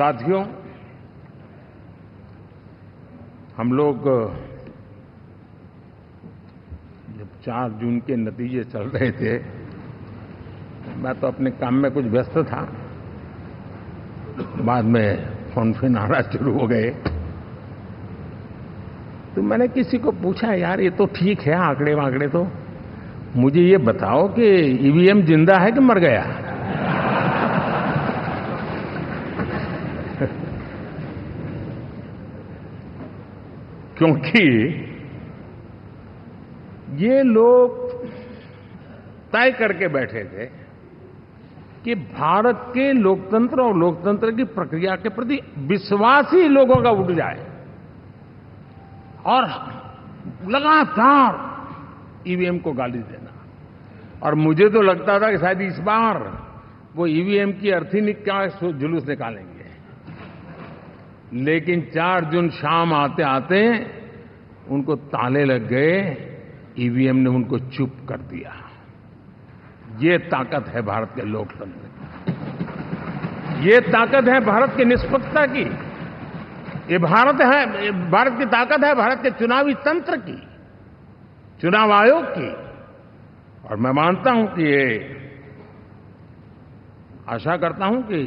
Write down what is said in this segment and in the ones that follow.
साथियों, हम लोग जब 4 जून के नतीजे चल रहे थे, मैं तो अपने काम में कुछ व्यस्त था। बाद में फोन आना शुरू हो गए, तो मैंने किसी को पूछा, यार ये तो ठीक है आंकड़े वांकड़े, तो मुझे ये बताओ कि ईवीएम जिंदा है कि मर गया? क्योंकि ये लोग तय करके बैठे थे कि भारत के लोकतंत्र और लोकतंत्र की प्रक्रिया के प्रति विश्वास ही लोगों का उठ जाए, और लगातार ईवीएम को गाली देना। और मुझे तो लगता था कि शायद इस बार वो ईवीएम की अर्थी का जुलूस निकालेंगे, लेकिन 4 जून शाम आते आते उनको ताले लग गए, ईवीएम ने उनको चुप कर दिया। ये ताकत है भारत के लोकतंत्र की, ये ताकत है भारत की निष्पक्षता की, ये भारत की ताकत है भारत के चुनावी तंत्र की, चुनाव आयोग की। और मैं मानता हूं कि ये आशा करता हूं कि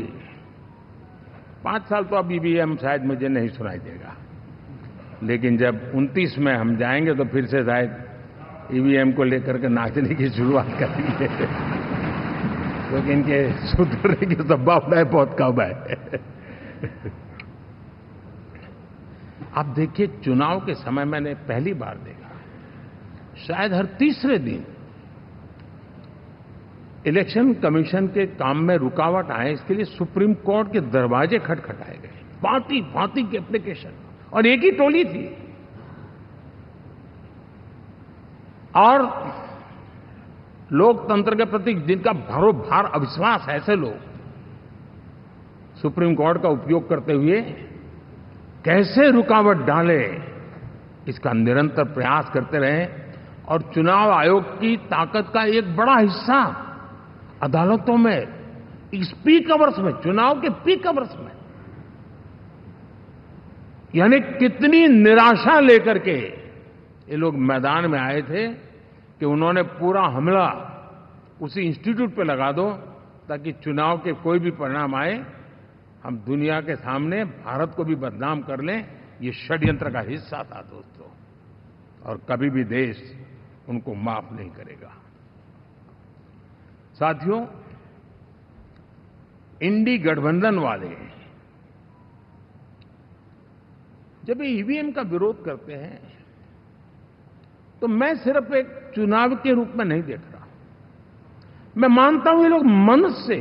5 साल तो अब ईवीएम शायद मुझे नहीं सुनाई देगा, लेकिन जब 29 में हम जाएंगे तो फिर से शायद ईवीएम को लेकर के नाचने की शुरुआत करेंगे, क्योंकि इनके सुधरने की संभावना बहुत कम है। आप देखिए, चुनाव के समय मैंने पहली बार देखा, शायद हर तीसरे दिन इलेक्शन कमीशन के काम में रुकावट आए, इसके लिए सुप्रीम कोर्ट के दरवाजे खटखटाए गए, भांति भांति की एप्लीकेशन, और एक ही टोली थी। और लोकतंत्र के प्रति जिनका भरोभार अविश्वास है, ऐसे लोग सुप्रीम कोर्ट का उपयोग करते हुए कैसे रुकावट डाले, इसका निरंतर प्रयास करते रहे। और चुनाव आयोग की ताकत का एक बड़ा हिस्सा अदालतों में, इस पीक आवर्स में, चुनाव के पीक आवर्स में, यानी कितनी निराशा लेकर के ये लोग मैदान में आए थे कि उन्होंने पूरा हमला उसी इंस्टीट्यूट पे लगा दो, ताकि चुनाव के कोई भी परिणाम आए, हम दुनिया के सामने भारत को भी बदनाम कर लें। ये षड्यंत्र का हिस्सा था दोस्तों, और कभी भी देश उनको माफ नहीं करेगा। साथियों, इंडी गठबंधन वाले जब ये ईवीएम का विरोध करते हैं, तो मैं सिर्फ एक चुनाव के रूप में नहीं देख रहा। मैं मानता हूं ये लोग मन से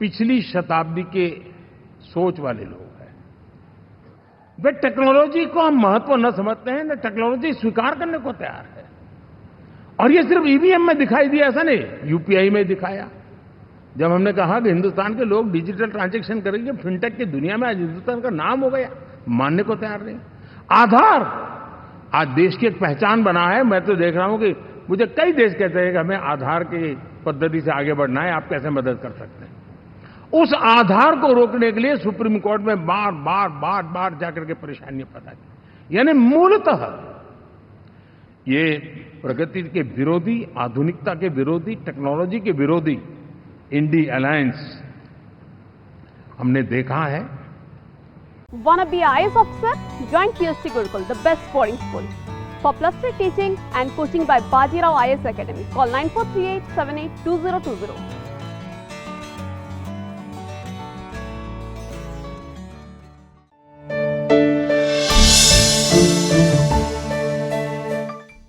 पिछली शताब्दी के सोच वाले लोग हैं। वे टेक्नोलॉजी को हम महत्व न समझते हैं, न टेक्नोलॉजी स्वीकार करने को तैयार है। और ये सिर्फ ईवीएम में दिखाई दिया, ऐसा नहीं, यूपीआई में दिखाया। जब हमने कहा कि हिंदुस्तान के लोग डिजिटल ट्रांजैक्शन करेंगे, फिनटेक की दुनिया में आज हिंदुस्तान का नाम हो गया, मानने को तैयार नहीं। आधार आज देश की एक पहचान बना है। मैं तो देख रहा हूं कि मुझे कई देश कहते हैं कि हमें आधार की पद्धति से आगे बढ़ना है, आप कैसे मदद कर सकते हैं। उस आधार को रोकने के लिए सुप्रीम कोर्ट में बार बार जाकर के परेशानियां पैदा की। यानी मूलतः ये प्रगति के विरोधी, आधुनिकता के विरोधी, टेक्नोलॉजी के विरोधी इंडी अलायंस हमने देखा है। Wanna be IAS officer? Join PST Gurukul, the best boarding school. For +3 teaching and coaching by Bajirao IAS Academy, call 9438 782020.